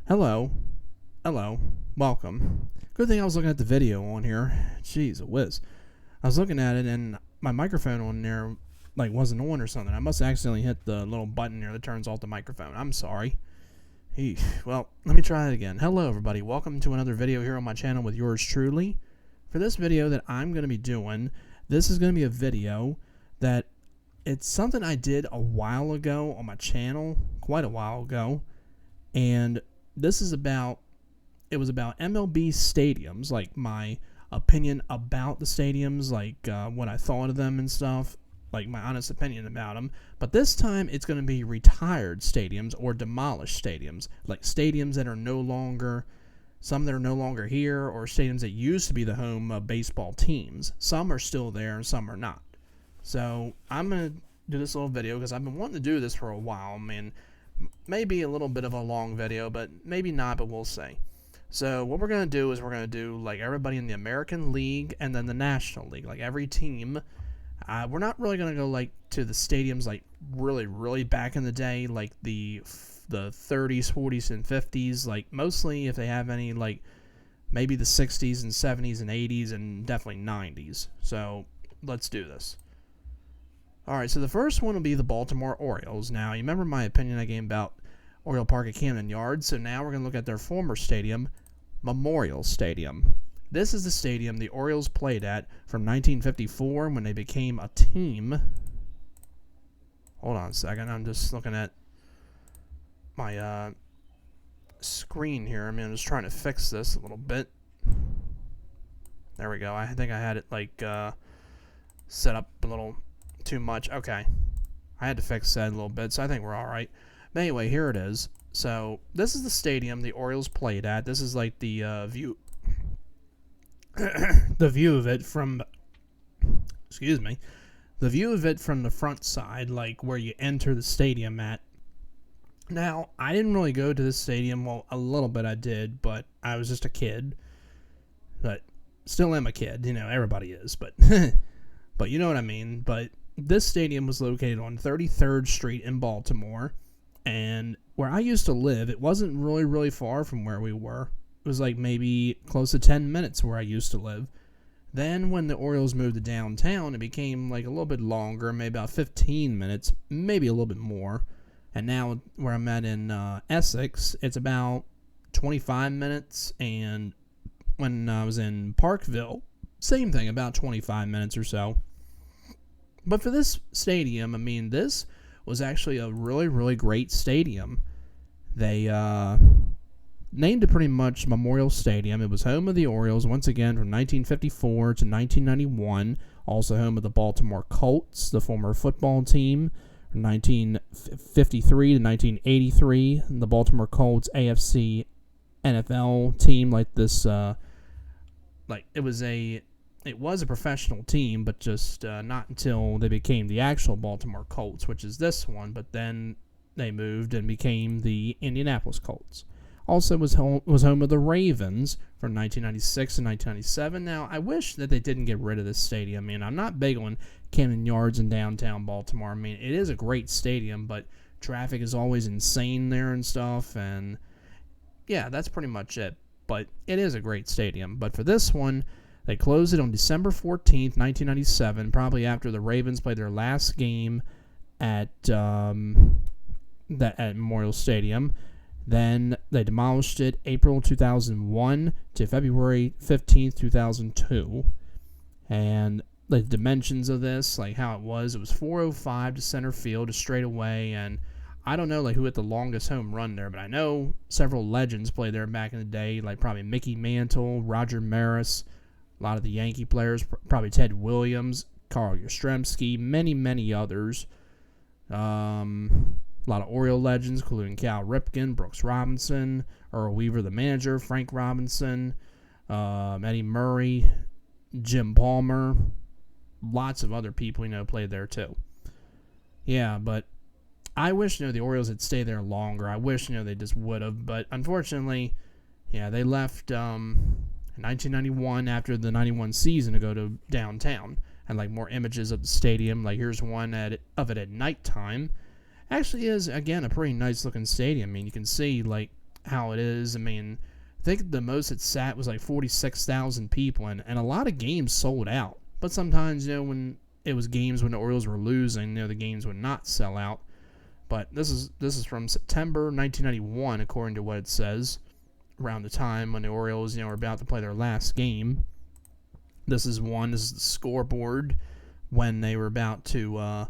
Hello. Hello. Welcome. Good thing I was looking at the video on here. Jeez, a whiz. I was looking at it and my microphone on there wasn't on or something. I must have accidentally hit the little button there that turns off the microphone. I'm sorry. Well, let me try it again. Hello everybody. Welcome to another video here on my channel with yours truly. For this video that I'm going to be doing, this is going to be a video that it's something I did a while ago on my channel, quite a while ago. And this is about MLB stadiums, like my opinion about the stadiums, what I thought of them and stuff, like my honest opinion about them. But this time it's going to be retired stadiums or demolished stadiums, like stadiums that are no longer, some that are no longer here, or stadiums that used to be the home of baseball teams. Some are still there and some are not. So I'm going to do this little video because I've been wanting to do this for a while. I mean, maybe a little bit of a long video, but maybe not, but we'll see. So what we're going to do is we're going to do like everybody in the American League and then the National League, like every team. We're not really going to go like to the stadiums like really back in the day, like the 30s, 40s, and 50s, like mostly if they have any, like maybe the 60s and 70s and 80s and definitely 90s. So let's do this. Alright, so the first one will be the Baltimore Orioles. Now, you remember my opinion I gave about Oriole Park at Camden Yards, so now we're going to look at their former stadium, Memorial Stadium. This is the stadium the Orioles played at from 1954 when they became a team. Hold on a second, I'm just looking at my screen here. I mean, I'm just trying to fix this a little bit. There we go. I think I had it set up a little too much. Okay, I had to fix that a little bit, so I think we're alright. But anyway, here it is. So this is the stadium the Orioles played at. This is like the view the view of it from the view of it from the front side, like where you enter the stadium at. Now, I didn't really go to this stadium. Well, a little bit I did, but I was just a kid. But still am a kid, you know, everybody is, but but you know what I mean. But this stadium was located on 33rd Street in Baltimore, and where I used to live, it wasn't really far from where we were. It was like maybe close to 10 minutes where I used to live. Then when the Orioles moved to downtown, it became like a little bit longer, maybe about 15 minutes, maybe a little bit more. And now where I'm at in Essex, it's about 25 minutes, and when I was in Parkville, same thing, about 25 minutes or so. But for this stadium, I mean, this was actually a really great stadium. They named it pretty much Memorial Stadium. It was home of the Orioles, once again, from 1954 to 1991. Also home of the Baltimore Colts, the former football team, from 1953 to 1983. The Baltimore Colts AFC NFL team, like this, it was a professional team, but just not until they became the actual Baltimore Colts, which is this one. But then they moved and became the Indianapolis Colts. Also was home of the Ravens from 1996 to 1997. Now, I wish that they didn't get rid of this stadium. I mean, I'm not big on Camden Yards in downtown Baltimore. I mean, it is a great stadium, but traffic is always insane there and stuff. And yeah, that's pretty much it. But it is a great stadium. But for this one, they closed it on December 14th, 1997, probably after the Ravens played their last game at Memorial Stadium. Then they demolished it April 2001 to February 15th, 2002. And the dimensions of this, like how it was 405 to center field, to straightaway, and I don't know who hit the longest home run there, but I know several legends played there back in the day, like probably Mickey Mantle, Roger Maris, a lot of the Yankee players, probably Ted Williams, Carl Yastrzemski, many others. A lot of Oriole legends, including Cal Ripken, Brooks Robinson, Earl Weaver, the manager, Frank Robinson, Eddie Murray, Jim Palmer. Lots of other people, played there too. Yeah, but I wish, the Orioles had stayed there longer. I wish, they just would have. But unfortunately, yeah, they left in 1991 after the 91 season to go to downtown. And more images of the stadium. Here's one of it at nighttime. Actually is, again, a pretty nice looking stadium. I mean, you can see how it is. I mean, I think the most it sat was like 46,000 people, and a lot of games sold out. But sometimes, when it was games when the Orioles were losing, the games would not sell out. But this is from September 1991, according to what it says, around the time when the Orioles, were about to play their last game. This is the scoreboard when they were about to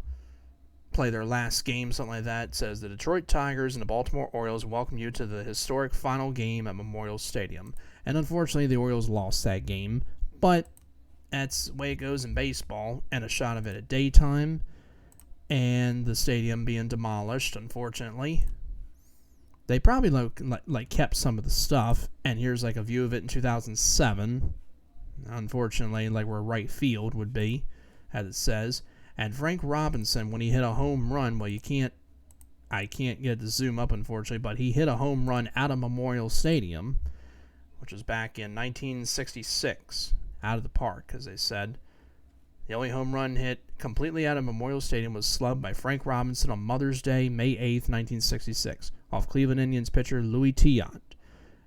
play their last game, something like that. It says, the Detroit Tigers and the Baltimore Orioles welcome you to the historic final game at Memorial Stadium. And unfortunately, the Orioles lost that game, but that's the way it goes in baseball, and a shot of it at daytime, and the stadium being demolished, unfortunately. They probably like kept some of the stuff, and here's like a view of it in 2007, unfortunately, like where right field would be, as it says. And Frank Robinson, when he hit a home run, well, I can't get it to zoom up, unfortunately, but he hit a home run out of Memorial Stadium, which was back in 1966, out of the park, as they said. The only home run hit completely out of Memorial Stadium was slugged by Frank Robinson on Mother's Day, May 8th, 1966, off Cleveland Indians pitcher Louis Cardinals.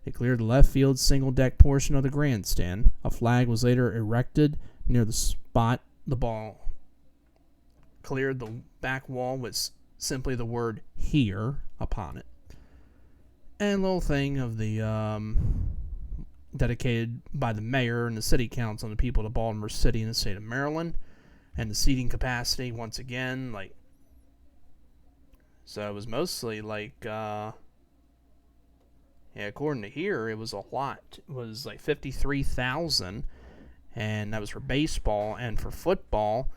It cleared the left field single-deck portion of the grandstand. A flag was later erected near the spot the ball cleared. The back wall with simply the word "here" upon it. And a little thing of the dedicated by the mayor and the city council and the people of Baltimore City in the state of Maryland. And the seating capacity, once again, so it was mostly according to here, it was a lot. It was like 53,000, and that was for baseball. And for football,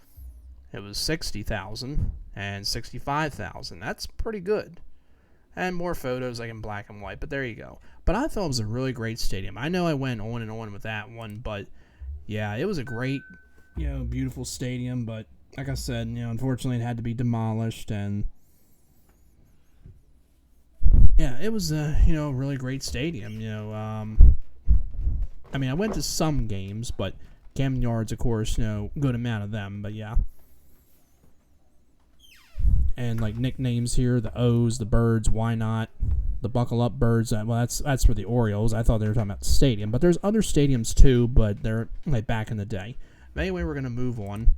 it was 60,000 and 65,000. That's pretty good. And more photos like in black and white, but there you go. But I thought it was a really great stadium. I know I went on and on with that one, but yeah, it was a great, beautiful stadium. But like I said, unfortunately it had to be demolished, and yeah, it was a, really great stadium. I mean, I went to some games, but Camden Yards, of course, good amount of them, but yeah. And like nicknames here, the O's, the Birds, why not? The Buckle Up Birds. Well, that's for the Orioles. I thought they were talking about the stadium, but there's other stadiums too, but they're like back in the day. But anyway, we're gonna move on.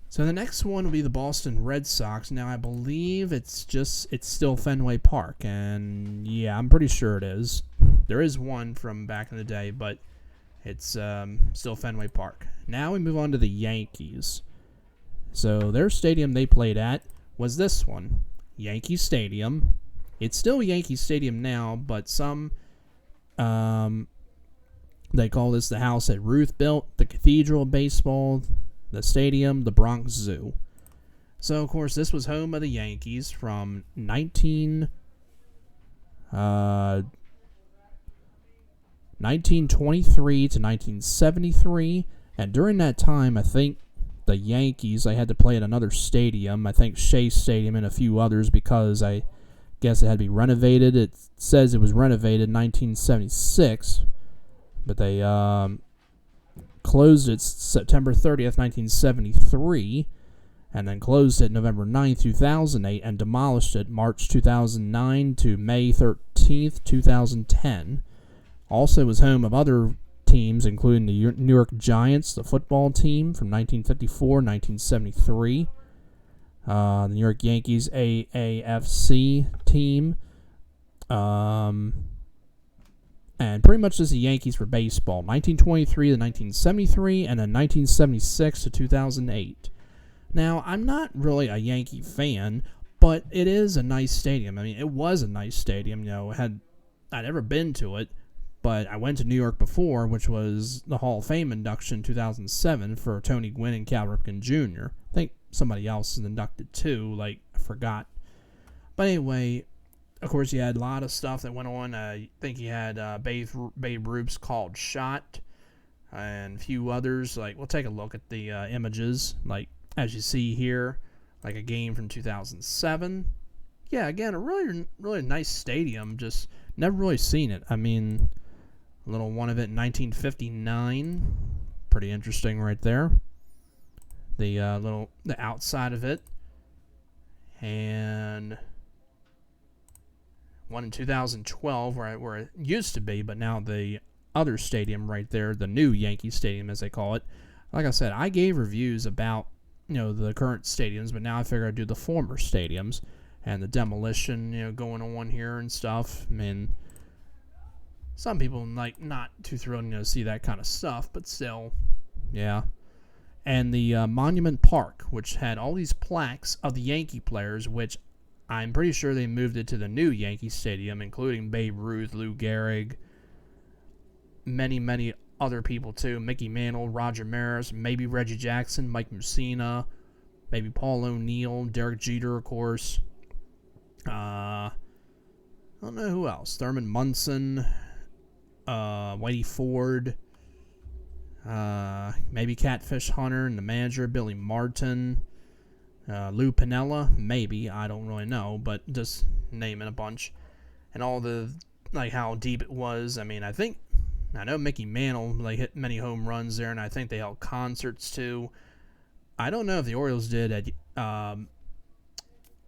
So the next one will be the Boston Red Sox. Now I believe it's still Fenway Park, and yeah, I'm pretty sure it is. There is one from back in the day, but it's still Fenway Park. Now we move on to the Yankees. So their stadium they played at was this one, Yankee Stadium. It's still Yankee Stadium now, but some they call this the house that Ruth built, the Cathedral of Baseball, the stadium, the Bronx Zoo. So of course this was home of the Yankees from 1923 to 1973, and during that time I think the Yankees, they had to play at another stadium, I think Shea Stadium and a few others, because I guess it had to be renovated. It says it was renovated in 1976, but they closed it September 30th, 1973, and then closed it November 9th, 2008, and demolished it March 2009 to May 13th, 2010. Also was home of other teams, including the New York Giants, the football team from 1954, 1973, the New York Yankees AAFC team, and pretty much just the Yankees for baseball, 1923 to 1973, and then 1976 to 2008. Now, I'm not really a Yankee fan, but it is a nice stadium. I mean, it was a nice stadium. I'd never been to it, but I went to New York before, which was the Hall of Fame induction in 2007 for Tony Gwynn and Cal Ripken Jr. I think somebody else is inducted too, I forgot. But anyway, of course, you had a lot of stuff that went on. I think you had Babe Ruth's called Shot, and a few others. We'll take a look at the images, as you see here, a game from 2007. Yeah, again, a really, really nice stadium. Just never really seen it. I mean, a little one of it in 1959. Pretty interesting right there. The the outside of it. And one in 2012 where it used to be, but now the other stadium right there, the new Yankee Stadium as they call it. Like I said, I gave reviews about the current stadiums, but now I figure I'd do the former stadiums and the demolition going on here and stuff. I mean, some people like not too thrilled to see that kind of stuff, but still, yeah. And the Monument Park, which had all these plaques of the Yankee players, which I'm pretty sure they moved it to the new Yankee Stadium, including Babe Ruth, Lou Gehrig, many other people too. Mickey Mantle, Roger Maris, maybe Reggie Jackson, Mike Mussina, maybe Paul O'Neill, Derek Jeter, of course. I don't know who else. Thurman Munson, Whitey Ford, maybe Catfish Hunter and the manager, Billy Martin, Lou Piniella, maybe, I don't really know, but just naming a bunch. And all the, like, how deep it was. I mean, I know Mickey Mantle, hit many home runs there, and I think they held concerts too. I don't know if the Orioles did at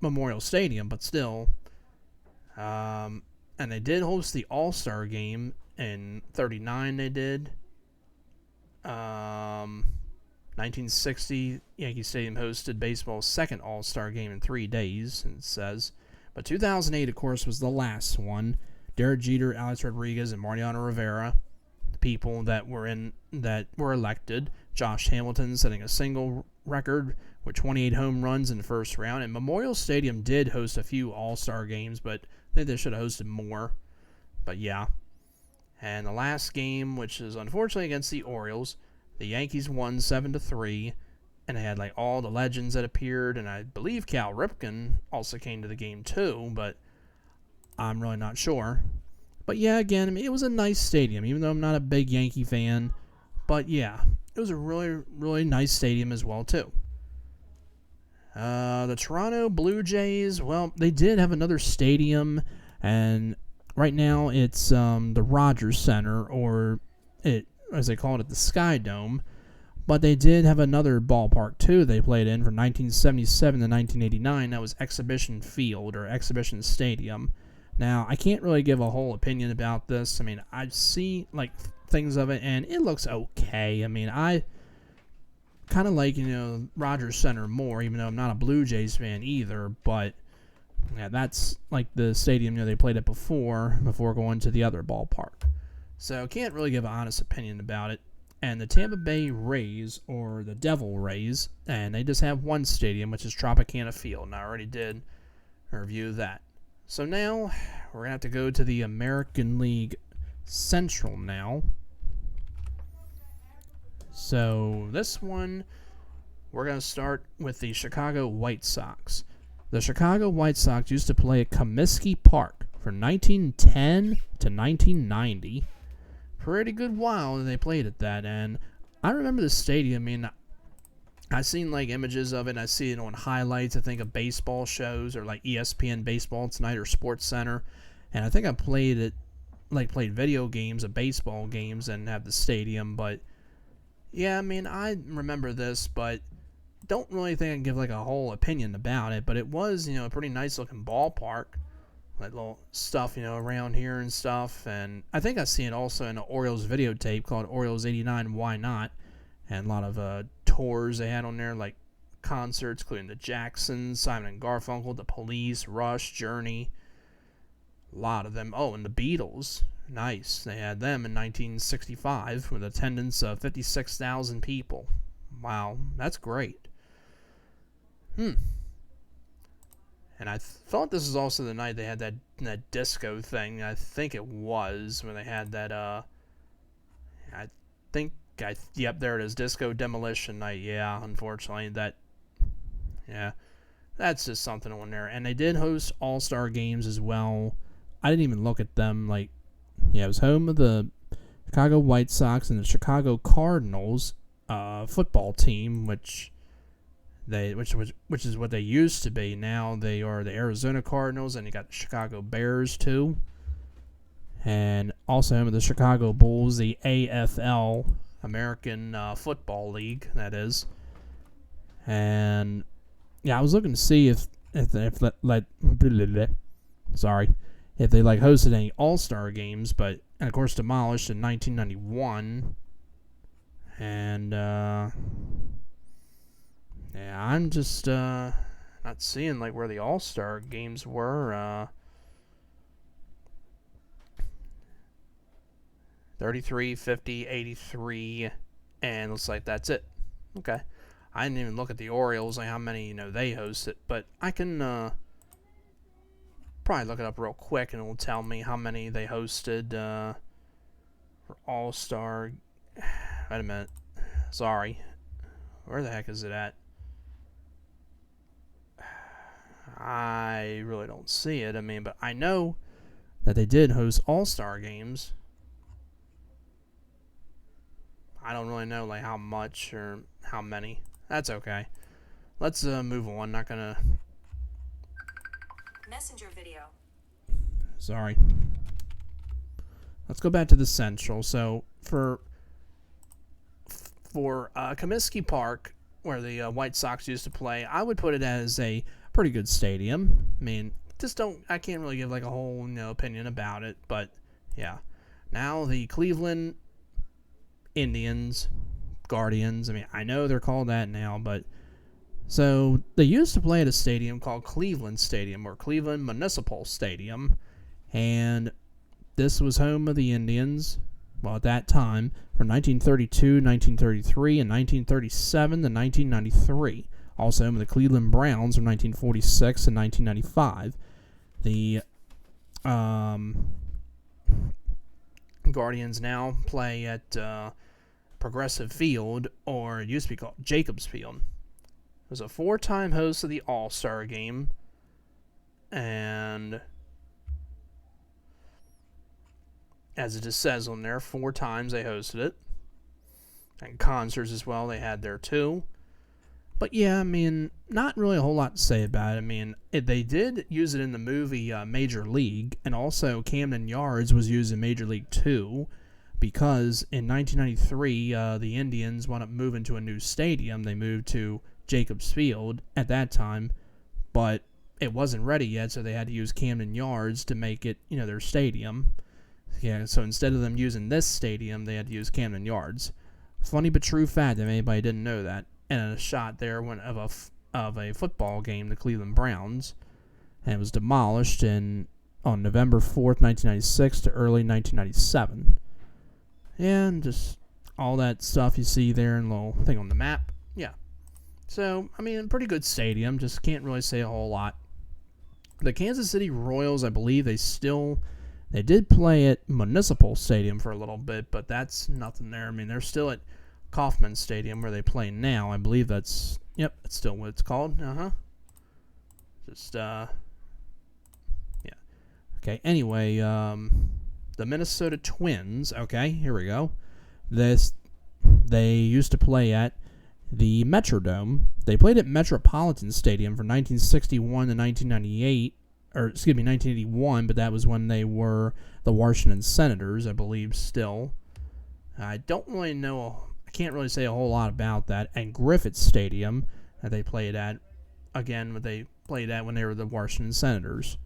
Memorial Stadium, but still. And they did host the All-Star game in 1939, they did. 1960, Yankee Stadium hosted baseball's second All-Star game in 3 days, it says. But 2008, of course, was the last one. Derek Jeter, Alex Rodriguez, and Mariano Rivera, the people that were elected. Josh Hamilton setting a single record with 28 home runs in the first round. And Memorial Stadium did host a few All-Star games, but I think they should have hosted more. But yeah. And the last game, which is unfortunately against the Orioles, the Yankees won 7-3, and they had all the legends that appeared, and I believe Cal Ripken also came to the game too, but I'm really not sure. But yeah, again, I mean, it was a nice stadium, even though I'm not a big Yankee fan. But yeah, it was a really, really nice stadium as well too. The Toronto Blue Jays, well, they did have another stadium, and right now it's the Rogers Center, or as they called it, the Sky Dome. But they did have another ballpark too they played in from 1977 to 1989. That was Exhibition Field, or Exhibition Stadium. Now, I can't really give a whole opinion about this. I mean, I've seen things of it, and it looks okay. I mean, I kind of like Rogers Center more, even though I'm not a Blue Jays fan either. But yeah, that's the stadium they played at before going to the other ballpark. So can't really give an honest opinion about it. And the Tampa Bay Rays, or the Devil Rays, and they just have one stadium, which is Tropicana Field, and I already did a review of that. So now we're going to have to go to the American League Central now. So this one, we're going to start with the Chicago White Sox. The Chicago White Sox used to play at Comiskey Park from 1910 to 1990. Pretty good while they played at that, and I remember the stadium. I mean, I've seen images of it, and I see it on highlights, I think, of baseball shows, or ESPN Baseball Tonight or Sports Center, and I think I played it, played video games of baseball games and have the stadium. But yeah, I mean, I remember this, but don't really think I can give a whole opinion about it. But it was a pretty nice looking ballpark. Little stuff, around here and stuff. And I think I see it also in an Orioles videotape called Orioles 89 Why Not. And a lot of tours they had on there, concerts, including the Jacksons, Simon and Garfunkel, the Police, Rush, Journey. A lot of them. Oh, and the Beatles. Nice. They had them in 1965 with attendance of 56,000 people. Wow, that's great. And I thought this was also the night they had that disco thing. I think it was when they had that. Yep, there it is, Disco Demolition Night. Yeah, unfortunately that's just something on there. And they did host All-Star games as well. I didn't even look at them. It was home of the Chicago White Sox and the Chicago Cardinals football team, which is what they used to be. Now they are the Arizona Cardinals, and you got the Chicago Bears too, and also home of the Chicago Bulls, the AFL, American Football League, that is. And yeah, I was looking to see if if they like hosted any All-Star games, but and of course demolished in 1991. And yeah, I'm just not seeing like where the All-Star games were. 33, 50, 83, and looks like that's it. Okay. I didn't even look at the Orioles, like how many, they hosted, but I can probably look it up real quick and it will tell me how many they hosted for All-Star. Wait a minute. Sorry. Where the heck is it at? I really don't see it. But I know that they did host All-Star games. I don't really know like how much or how many. That's okay. Let's move on. Not gonna. Messenger video. Sorry. Let's go back to the Central. So for Comiskey Park, where the White Sox used to play, I would put it as a pretty good stadium. I can't really give like a whole opinion about it, but yeah. Now the Cleveland Indians, Guardians. I know they're called that now, but so they used to play at a stadium called Cleveland Stadium or Cleveland Municipal Stadium, and this was home of the Indians. Well, at that time, from 1932, 1933, and 1937 to 1993. Also home of the Cleveland Browns from 1946 and 1995. The Guardians now play at Progressive Field, or it used to be called Jacobs Field. It was a 4-time host of the All-Star Game, and as it just says on there, 4 times they hosted it, and concerts as well they had there too. But yeah, not really a whole lot to say about it. They did use it in the movie Major League, and also Camden Yards was used in Major League 2, because in 1993, the Indians wound up moving to a new stadium. They moved to Jacobs Field at that time, but it wasn't ready yet, so they had to use Camden Yards to make it, their stadium. Yeah, so instead of them using this stadium, they had to use Camden Yards. Funny but true fact, if anybody didn't know that. And a shot there of a football game, the Cleveland Browns, and it was demolished on November 4th, 1996 to early 1997. And just all that stuff you see there in the little thing on the map. Yeah. So, pretty good stadium. Just can't really say a whole lot. The Kansas City Royals, I believe they did play at Municipal Stadium for a little bit, but that's nothing there. They're still at Kauffman Stadium where they play now. I believe that's still what it's called. Just yeah. Okay, anyway, the Minnesota Twins, okay, here we go. They used to play at the Metrodome. They played at Metropolitan Stadium from 1961 to 1998, or 1981, but that was when they were the Washington Senators, I believe, still. I don't really know, I can't really say a whole lot about that. And Griffith Stadium that they played at, again, they played at when they were the Washington Senators.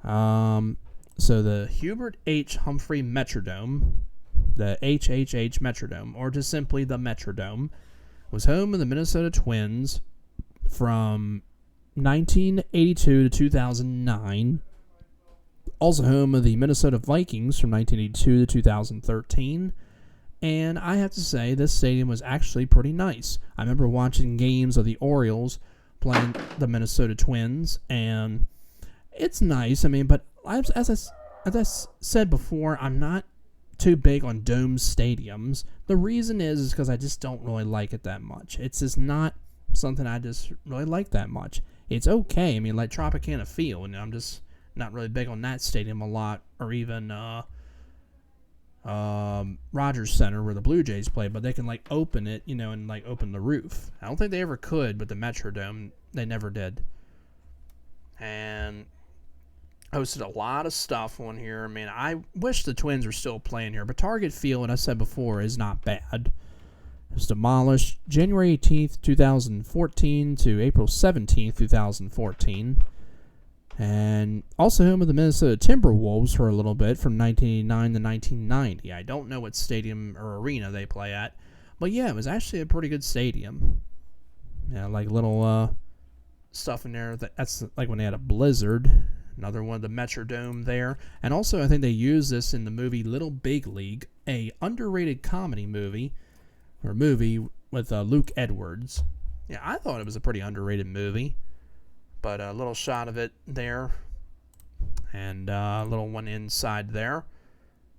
So the Hubert H. Humphrey Metrodome, the HHH Metrodome, or just simply the Metrodome, was home of the Minnesota Twins from 1982 to 2009. Also home of the Minnesota Vikings from 1982 to 2013. And I have to say, this stadium was actually pretty nice. I remember watching games of the Orioles playing the Minnesota Twins, and it's nice. But as I said before, I'm not too big on dome stadiums. The reason is because I just don't really like it that much. It's just not something I just really like that much. It's okay. Like Tropicana Field, and I'm just not really big on that stadium a lot, or even Rogers Center where the Blue Jays play, but they can open it, and open the roof. I don't think they ever could, but the Metrodome, they never did. And hosted a lot of stuff on here. I wish the Twins were still playing here, but Target Field, I said before, is not bad. It was demolished January 18th, 2014 to April 17th, 2014. And also home of the Minnesota Timberwolves for a little bit from 1989 to 1990. I don't know what stadium or arena they play at, but yeah, it was actually a pretty good stadium. Yeah, like little stuff in there. That's like when they had a blizzard. Another one of the Metrodome there. And also I think they used this in the movie Little Big League, a underrated comedy movie with Luke Edwards. Yeah, I thought it was a pretty underrated movie. But a little shot of it there. And a little one inside there.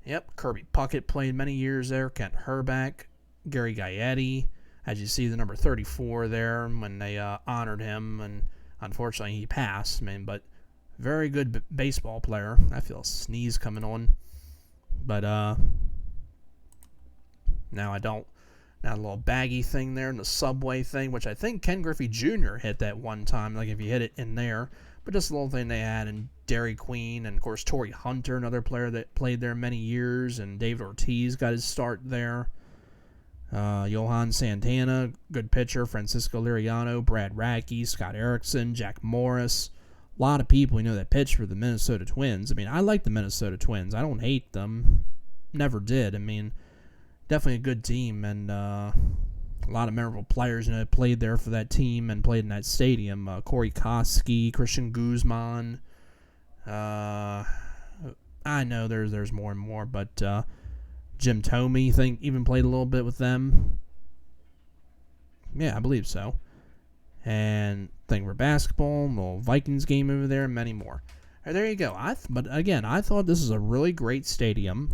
Yep, Kirby Puckett played many years there. Kent Herbeck, Gary Gaetti. As you see the number 34 there when they honored him. And unfortunately he passed. But very good baseball player. I feel a sneeze coming on. But now I don't. Now a little baggy thing there and the subway thing, which I think Ken Griffey Jr. hit that one time, like if you hit it in there. But just a little thing they had, and Dairy Queen, and of course Torrey Hunter, another player that played there many years, and David Ortiz got his start there. Johan Santana, good pitcher, Francisco Liriano, Brad Radke, Scott Erickson, Jack Morris. A lot of people that pitched for the Minnesota Twins. I mean, I like the Minnesota Twins. I don't hate them. Never did. I mean, definitely a good team, and a lot of memorable players played there for that team and played in that stadium. Corey Koski, Christian Guzman. I know there's more and more, but Jim Thome, I think, even played a little bit with them. Yeah, I believe so. And thing for basketball, little Vikings game over there, and many more. Right, there you go. But again, I thought this is a really great stadium.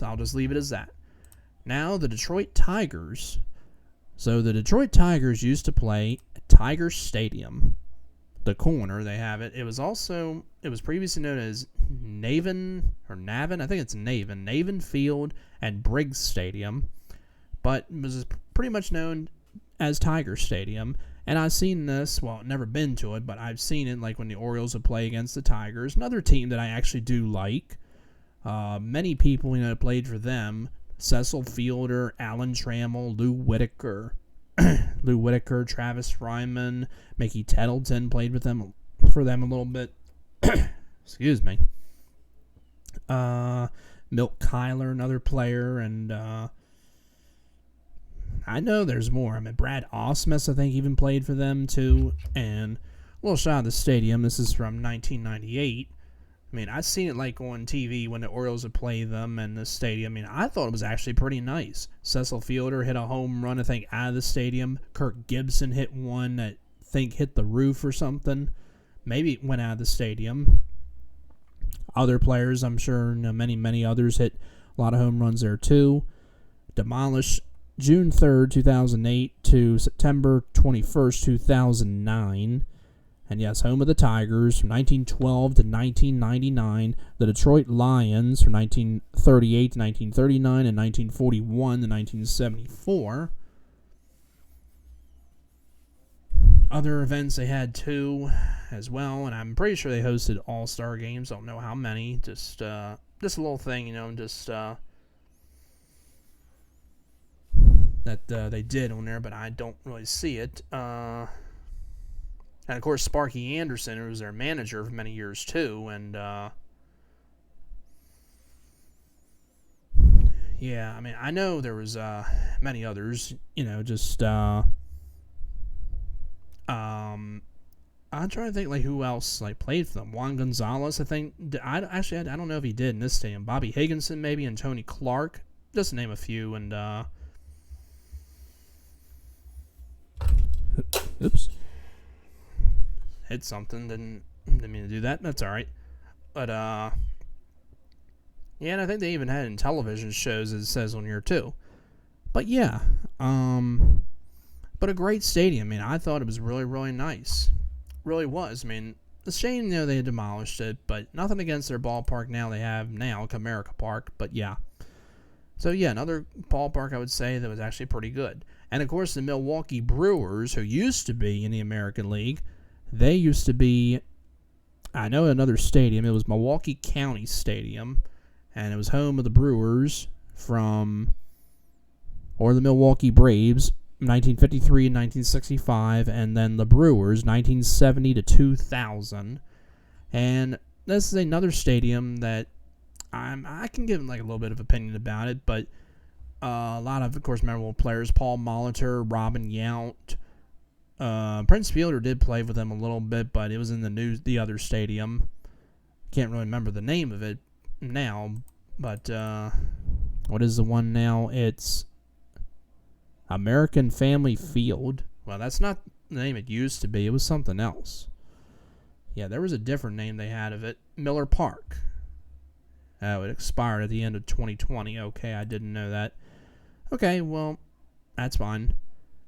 I'll just leave it as that. Now, the Detroit Tigers. So, the Detroit Tigers used to play at Tiger Stadium. The corner, they have it. It was previously known as Navin, I think it's Navin Field and Briggs Stadium. But it was pretty much known as Tiger Stadium. And I've seen this, well, never been to it, but I've seen it like when the Orioles would play against the Tigers. Another team that I actually do like. Many people, played for them. Cecil Fielder, Alan Trammell, Lou Whitaker, Travis Ryman, Mickey Tettleton played for them a little bit. Excuse me. Milt Kyler, another player, and I know there's more. I mean, Brad Ausmus, I think, even played for them too. And a little shot of the stadium. This is from 1998. I mean, I've seen it like on TV when the Orioles would play them in the stadium. I mean, I thought it was actually pretty nice. Cecil Fielder hit a home run, I think, out of the stadium. Kirk Gibson hit one that I think hit the roof or something. Maybe it went out of the stadium. Other players, I'm sure, many others hit a lot of home runs there too. Demolished June 3rd, 2008 to September 21st, 2009. And yes, home of the Tigers from 1912 to 1999. The Detroit Lions from 1938 to 1939 and 1941 to 1974. Other events they had too as well, and I'm pretty sure they hosted all-star games. Don't know how many. Just a little thing, that they did on there, but I don't really see it. And, of course, Sparky Anderson, who was their manager for many years, too. And, yeah, I mean, I know there was many others, I'm trying to think, like, who else, like, played for them. Juan Gonzalez, I think. I don't know if he did in this stadium. Bobby Higginson, maybe, and Tony Clark. Just to name a few. And, oops. Hit something, didn't mean to do that. That's all right. But yeah, and I think they even had in television shows, as it says on here too. But yeah, but a great stadium. I mean, I thought it was really, really nice. Really was. I mean, the shame they had demolished it, but nothing against their ballpark they have now, Comerica Park. But yeah. So yeah, another ballpark I would say that was actually pretty good. And of course, the Milwaukee Brewers, who used to be in the American League. They used to be, I know another stadium. It was Milwaukee County Stadium, and it was home of the Brewers or the Milwaukee Braves, 1953 and 1965, and then the Brewers, 1970 to 2000. And this is another stadium that I can give like a little bit of opinion about it, but a lot of course, memorable players: Paul Molitor, Robin Yount. Prince Fielder did play with them a little bit, but it was in the other stadium. Can't really remember the name of it now, but what is the one now? It's American Family Field. Well, that's not the name it used to be. It was something else. Yeah, there was a different name they had of it. Miller Park. It expired at the end of 2020. Okay, I didn't know that. Okay, well, that's fine.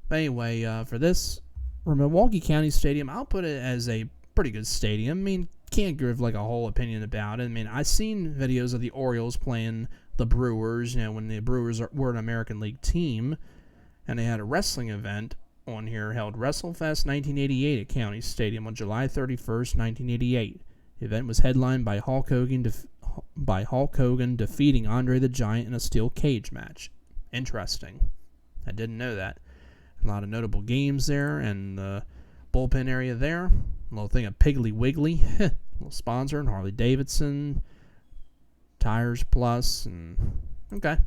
But anyway, for Milwaukee County Stadium, I'll put it as a pretty good stadium. I mean, can't give like a whole opinion about it. I mean, I've seen videos of the Orioles playing the Brewers, when the Brewers were an American League team, and they had a wrestling event on here held WrestleFest 1988 at County Stadium on July 31st, 1988. The event was headlined by Hulk Hogan defeating Andre the Giant in a steel cage match. Interesting. I didn't know that. A lot of notable games there, and the bullpen area there. A little thing of Piggly Wiggly, a little sponsor, and Harley Davidson, Tires Plus, and okay.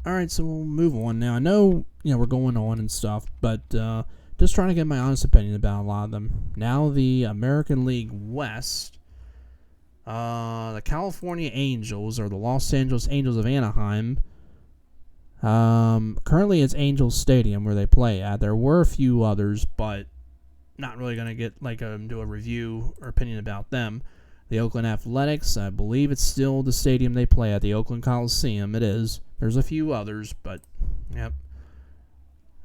All right, so we'll move on now. I know, we're going on and stuff, but just trying to get my honest opinion about a lot of them. Now the American League West, the California Angels, or the Los Angeles Angels of Anaheim. Currently it's Angels Stadium where they play at. There were a few others, but not really going to get do a review or opinion about them. The Oakland Athletics, I believe it's still the stadium they play at, the Oakland Coliseum. It is. There's a few others, but yep.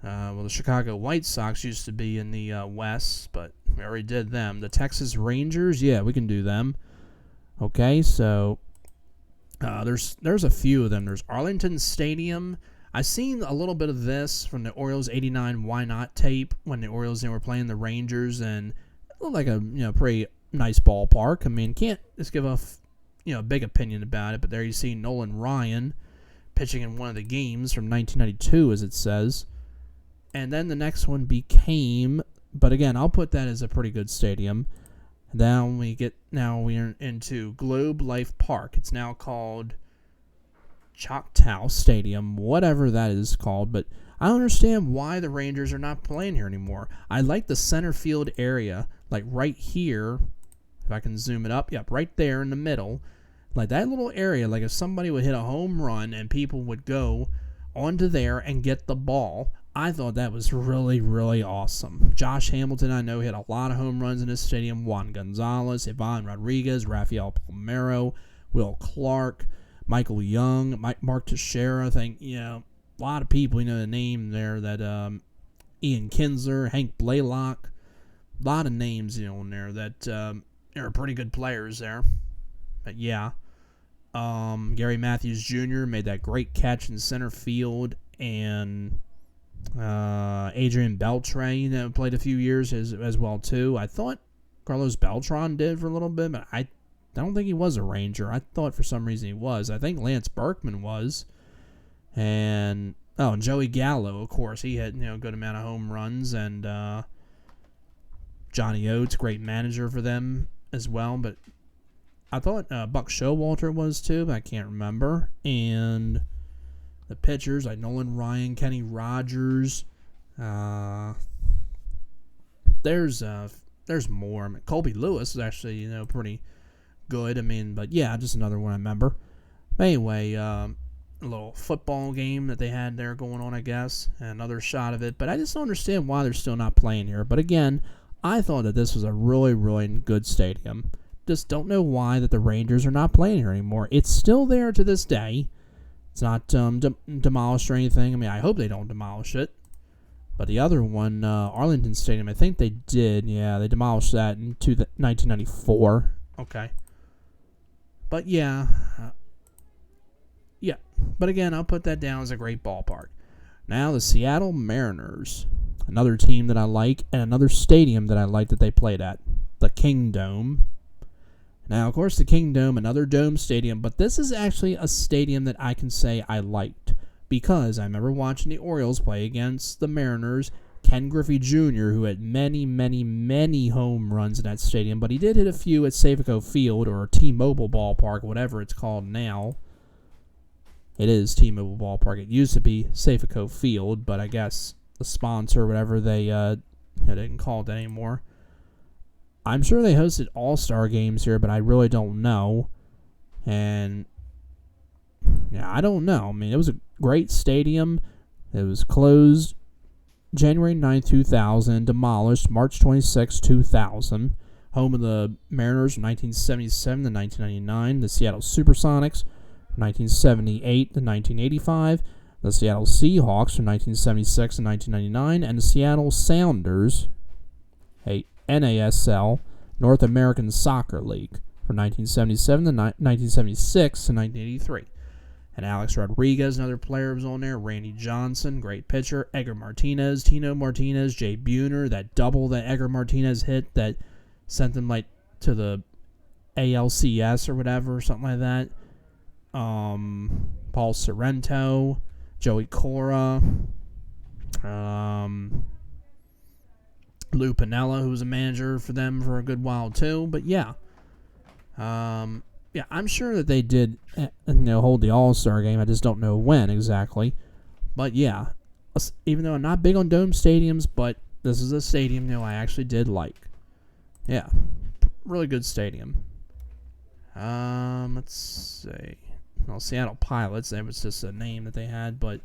The Chicago White Sox used to be in the West, but we already did them. The Texas Rangers, yeah, we can do them. Okay, so there's a few of them. There's Arlington Stadium. I've seen a little bit of this from the Orioles '89 Why Not tape when the Orioles were playing the Rangers, and it looked like a pretty nice ballpark. I mean, can't just give a big opinion about it, but there you see Nolan Ryan pitching in one of the games from 1992, as it says. And then the next one became, but again, I'll put that as a pretty good stadium. Now we're into Globe Life Park. It's now called Choctaw Stadium, whatever that is called, but I don't understand why the Rangers are not playing here anymore. I like the center field area, like right here, if I can zoom it up, yep, right there in the middle, like that little area, like if somebody would hit a home run and people would go onto there and get the ball. I thought that was really, really awesome. Josh Hamilton, I know, hit a lot of home runs in this stadium. Juan Gonzalez, Ivan Rodriguez, Rafael Palmeiro, Will Clark, Michael Young, Mark Teixeira. I think, a lot of people, the name there, that Ian Kinsler, Hank Blaylock. A lot of names, in there that are pretty good players there. But yeah. Gary Matthews Jr. made that great catch in center field, and Adrian Beltre, played a few years as well too. I thought Carlos Beltran did for a little bit, but I don't think he was a Ranger. I thought for some reason he was. I think Lance Berkman was, and Joey Gallo, of course, he had a good amount of home runs, and Johnny Oates, great manager for them as well. But I thought Buck Showalter was too, but I can't remember. And the pitchers like Nolan Ryan, Kenny Rogers. There's more. I mean, Colby Lewis is actually pretty good. I mean, but yeah, just another one I remember. But anyway, a little football game that they had there going on, I guess. Another shot of it, but I just don't understand why they're still not playing here. But again, I thought that this was a really, really good stadium. Just don't know why that the Rangers are not playing here anymore. It's still there to this day. It's not demolished or anything. I mean, I hope they don't demolish it. But the other one, Arlington Stadium, I think they did. Yeah, they demolished that in 1994. Okay. But yeah. But again, I'll put that down as a great ballpark. Now the Seattle Mariners. Another team that I like, and another stadium that I like that they played at. The Kingdome. Now, of course, the Kingdome, another dome stadium, but this is actually a stadium that I can say I liked, because I remember watching the Orioles play against the Mariners. Ken Griffey Jr., who had many, many, many home runs in that stadium, but he did hit a few at Safeco Field, or T-Mobile Ballpark, whatever it's called now. It is T-Mobile Ballpark. It used to be Safeco Field, but I guess the sponsor, whatever, they didn't call it that anymore. I'm sure they hosted all-star games here, but I really don't know. And yeah, I don't know. I mean, it was a great stadium. It was closed January 9th, 2000, demolished March 26, 2000. Home of the Mariners from 1977 to 1999, the Seattle Supersonics 1978 to 1985, the Seattle Seahawks from 1976 to 1999, and the Seattle Sounders, a NASL, North American Soccer League, from 1977 to 1976 to 1983. And Alex Rodriguez, another player, was on there. Randy Johnson, great pitcher. Edgar Martinez, Tino Martinez, Jay Buhner, that double that Edgar Martinez hit that sent them to the ALCS or whatever, something like that. Paul Sorrento, Joey Cora, Lou Piniella, who was a manager for them for a good while too. But yeah, I'm sure that they did, hold the All-Star game. I just don't know when exactly. But yeah, even though I'm not big on dome stadiums, but this is a stadium I actually did like. Yeah, really good stadium. Let's see. Well, Seattle Pilots, that was just a name that they had, but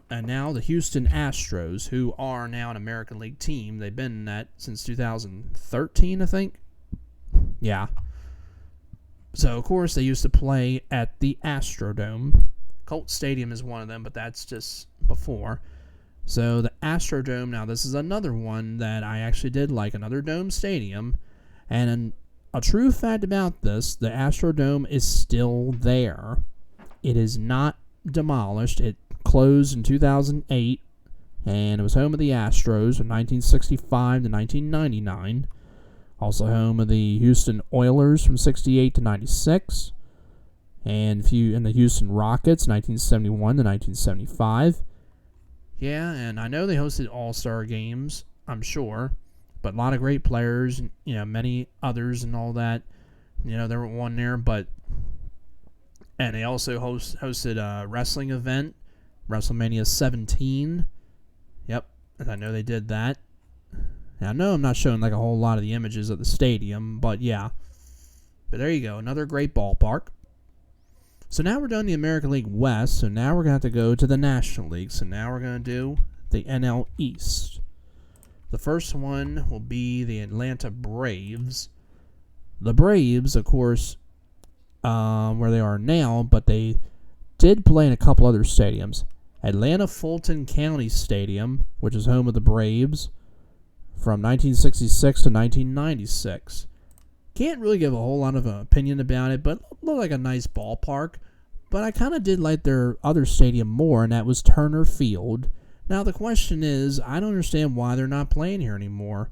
and now the Houston Astros, who are now an American League team. They've been in that since 2013, I think. Yeah. So, of course, they used to play at the Astrodome. Colt Stadium is one of them, but that's just before. So, the Astrodome, now this is another one that I actually did like, another dome stadium. And a true fact about this, the Astrodome is still there. It is not demolished. It closed in 2008, and it was home of the Astros from 1965 to 1999. Also home of the Houston Oilers from 68 to 96. And the Houston Rockets, 1971 to 1975. Yeah, and I know they hosted all-star games, I'm sure. But a lot of great players, many others and all that. There were one there, and they also hosted a wrestling event, WrestleMania 17. Yep, and I know they did that. Now, I know I'm not showing a whole lot of the images of the stadium, but yeah. But there you go, another great ballpark. So now we're done the American League West, so now we're going to have to go to the National League. So now we're going to do the NL East. The first one will be the Atlanta Braves. The Braves, of course, where they are now, but they did play in a couple other stadiums. Atlanta Fulton County Stadium, which is home of the Braves, from 1966 to 1996. Can't really give a whole lot of an opinion about it, but it looked like a nice ballpark. But I kind of did like their other stadium more, and that was Turner Field. Now, the question is, I don't understand why they're not playing here anymore.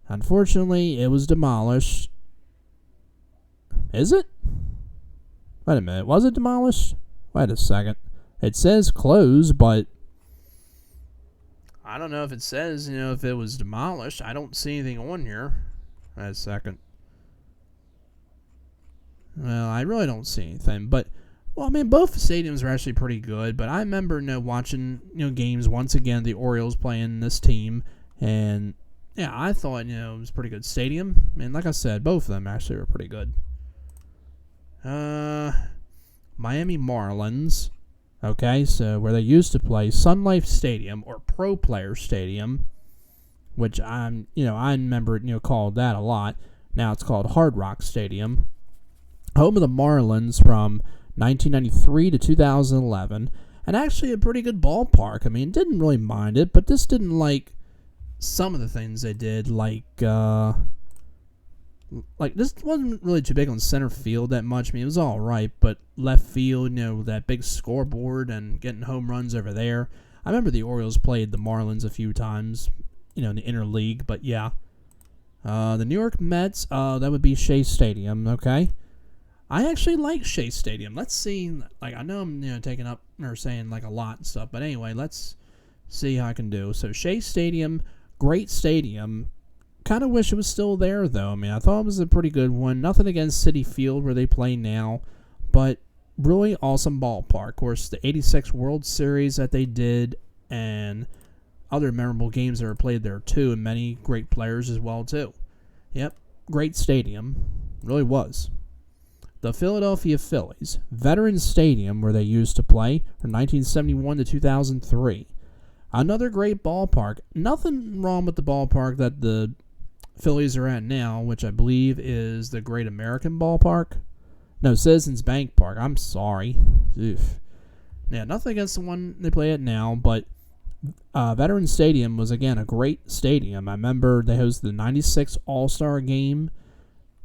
Unfortunately, it was demolished. Is it? Wait a minute. Was it demolished? Wait a second. It says closed, but I don't know if it says, if it was demolished. I don't see anything on here. Wait a second. Well, I really don't see anything, but both stadiums are actually pretty good, but I remember, watching, games once again, the Orioles playing this team, and, yeah, I thought, it was a pretty good stadium, and like I said, both of them actually were pretty good. Miami Marlins, okay, so where they used to play, Sun Life Stadium, or Pro Player Stadium, which I remember, called that a lot. Now it's called Hard Rock Stadium. Home of the Marlins from 1993 to 2011, and actually a pretty good ballpark. Didn't really mind it, but just didn't like some of the things they did, like this wasn't really too big on center field that much. It was all right, but left field, that big scoreboard and getting home runs over there. I remember the Orioles played the Marlins a few times, in the interleague, but yeah. The New York Mets, that would be Shea Stadium, okay? I actually like Shea Stadium. Let's see, I know I'm, taking up or saying a lot and stuff, but anyway, let's see how I can do. So Shea Stadium, great stadium. Kind of wish it was still there, though. I mean, I thought it was a pretty good one. Nothing against Citi Field where they play now, but really awesome ballpark. Of course, the 86 World Series that they did and other memorable games that were played there, too, and many great players as well, too. Yep, great stadium. Really was. The Philadelphia Phillies, Veterans Stadium, where they used to play from 1971 to 2003. Another great ballpark. Nothing wrong with the ballpark that the Phillies are at now, which I believe is the Great American Ballpark. No, Citizens Bank Park. I'm sorry. Oof. Yeah, nothing against the one they play at now, but Veterans Stadium was, again, a great stadium. I remember they hosted the 96 All-Star Game,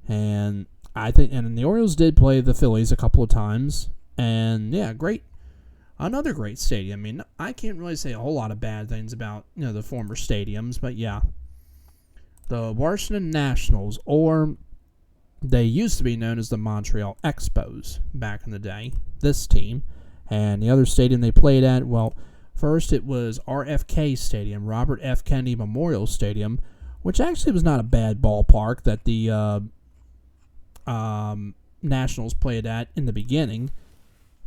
and the Orioles did play the Phillies a couple of times, and yeah, great. Another great stadium. I mean, I can't really say a whole lot of bad things about, the former stadiums, but yeah. The Washington Nationals, or they used to be known as the Montreal Expos back in the day, this team. And the other stadium they played at, well, first it was RFK Stadium, Robert F. Kennedy Memorial Stadium, which actually was not a bad ballpark that the Nationals played at in the beginning.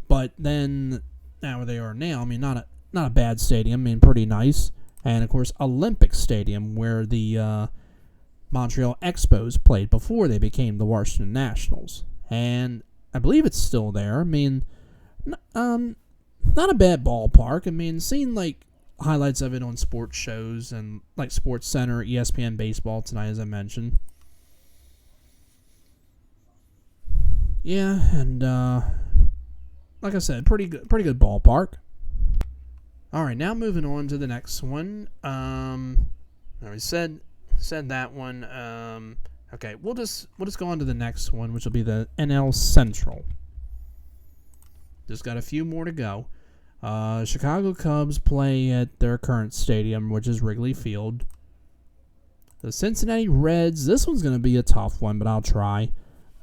But then, now where they are now, I mean, not a bad stadium, I mean, pretty nice. And, of course, Olympic Stadium, where the Montreal Expos played before they became the Washington Nationals. And I believe it's still there. I mean, not a bad ballpark. I mean, seen, highlights of it on sports shows and, Sports Center, ESPN Baseball tonight, as I mentioned. Yeah, and, like I said, pretty good ballpark. All right, now moving on to the next one. I already said that one. Okay, we'll just go on to the next one, which will be the NL Central. Just got a few more to go. Chicago Cubs play at their current stadium, which is Wrigley Field. The Cincinnati Reds. This one's going to be a tough one, but I'll try.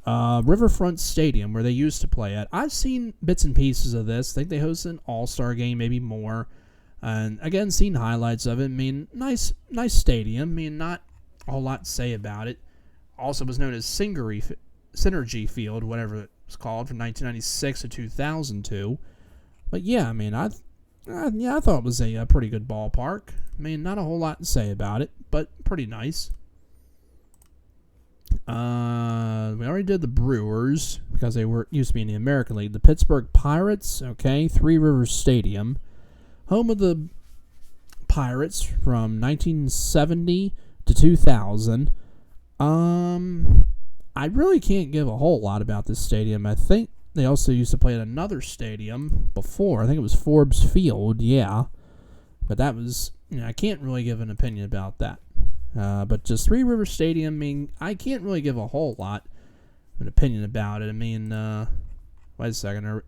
Riverfront Stadium, where they used to play at. I've seen bits and pieces of this. I think they hosted an All-Star game, maybe more. And again, seen highlights of it. I mean, nice stadium. I mean, not a whole lot to say about it. Also was known as Synergy Field, whatever it was called, from 1996 to 2002. But yeah, I mean, I thought it was a pretty good ballpark. I mean, not a whole lot to say about it, but pretty nice. We already did the Brewers because they used to be in the American League. The Pittsburgh Pirates, okay, Three Rivers Stadium, home of the Pirates from 1970 to 2000. I really can't give a whole lot about this stadium. I think they also used to play at another stadium before. I think it was Forbes Field, yeah. But that was, I can't really give an opinion about that. But just Three Rivers Stadium, I mean, I can't really give a whole lot of an opinion about it. I mean, wait a second.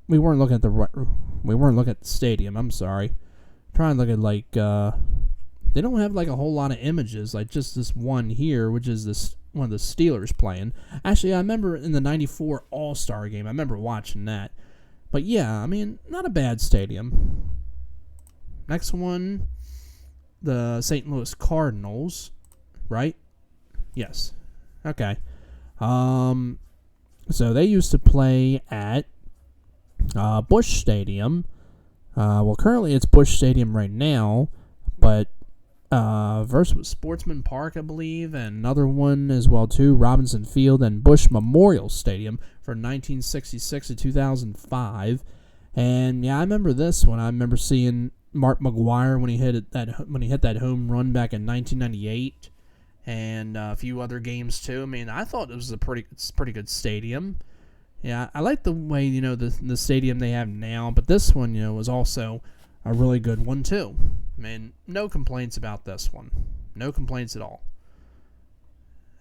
We weren't looking at the stadium. I'm sorry. I'm trying to look at they don't have a whole lot of images, just this one here, which is this one of the Steelers playing. Actually, I remember in the 94 All-Star game, I remember watching that. But yeah, I mean, not a bad stadium. Next one, the St. Louis Cardinals, right? Yes. Okay. So they used to play at Busch Stadium. Well, currently it's Busch Stadium right now, but first was Sportsman Park, I believe, and another one as well too, Robinson Field and Busch Memorial Stadium from 1966 to 2005. And yeah, I remember this one. I remember seeing Mark McGwire when he hit that home run back in 1998, and a few other games too. I mean, I thought it was a pretty good stadium. Yeah, I like the way the stadium they have now, but this one was also a really good one too. I mean, no complaints about this one. No complaints at all.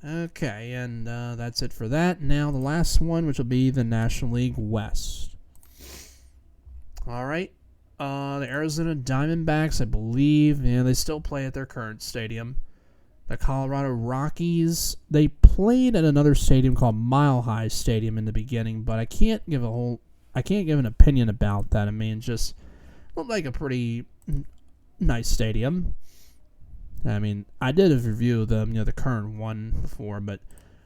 Okay, and that's it for that. Now the last one, which will be the National League West. All right. The Arizona Diamondbacks, I believe, they still play at their current stadium. The Colorado Rockies, they played at another stadium called Mile High Stadium in the beginning, but I can't give an opinion about that. I mean, it just looked like a pretty nice stadium. I mean, I did a review of the current one before, but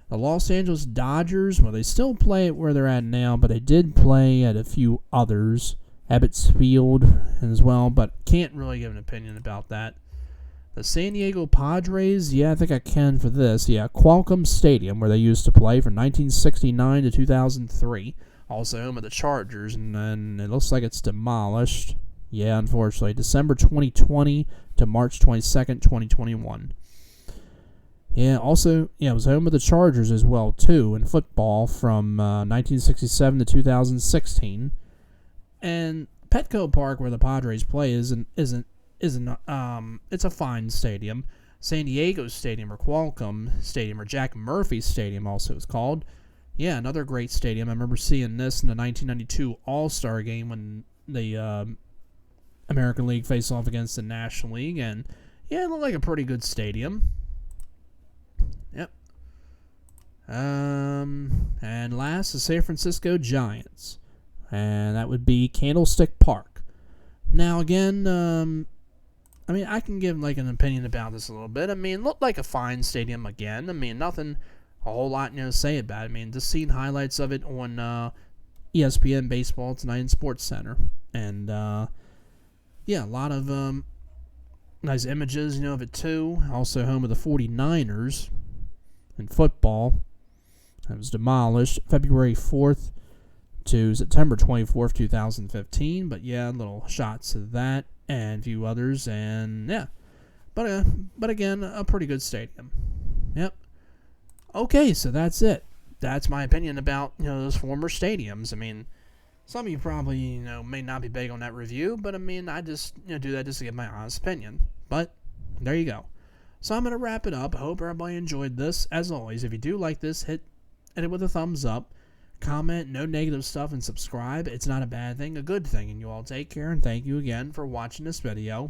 the Los Angeles Dodgers, well, they still play it where they're at now, but they did play at a few others, Ebbets Field as well, but can't really give an opinion about that. The San Diego Padres, yeah, I think I can for this. Yeah, Qualcomm Stadium, where they used to play from 1969 to 2003. Also home of the Chargers, and then it looks like it's demolished. Yeah, unfortunately. December 2020 to March 22nd, 2021. Yeah, also, it was home of the Chargers as well, too, in football from 1967 to 2016. And Petco Park, where the Padres play, it's a fine stadium. San Diego Stadium, or Qualcomm Stadium, or Jack Murphy Stadium also is called. Yeah, another great stadium. I remember seeing this in the 1992 All-Star game when the American League faced off against the National League, and yeah, it looked like a pretty good stadium. Yep. And last, the San Francisco Giants, and that would be Candlestick Park. Now, again, I mean, I can give like an opinion about this a little bit. I mean, it looked like a fine stadium again. I mean, nothing a whole lot to say about it. I mean, just seeing highlights of it on ESPN Baseball Tonight and Sports Center, and yeah, a lot of nice images, of it too. Also home of the 49ers in football. It was demolished February 4th to September 24th, 2015. But yeah, little shots of that and a few others, and yeah. But again, a pretty good stadium. Yep. Okay, so that's it. That's my opinion about, those former stadiums. I mean, some of you probably, may not be big on that review, but I mean, I just, do that just to give my honest opinion. But there you go. So I'm going to wrap it up. I hope everybody enjoyed this. As always, if you do like this, hit it with a thumbs up. Comment, no negative stuff, and subscribe. It's not a bad thing, a good thing. And you all take care, and thank you again for watching this video.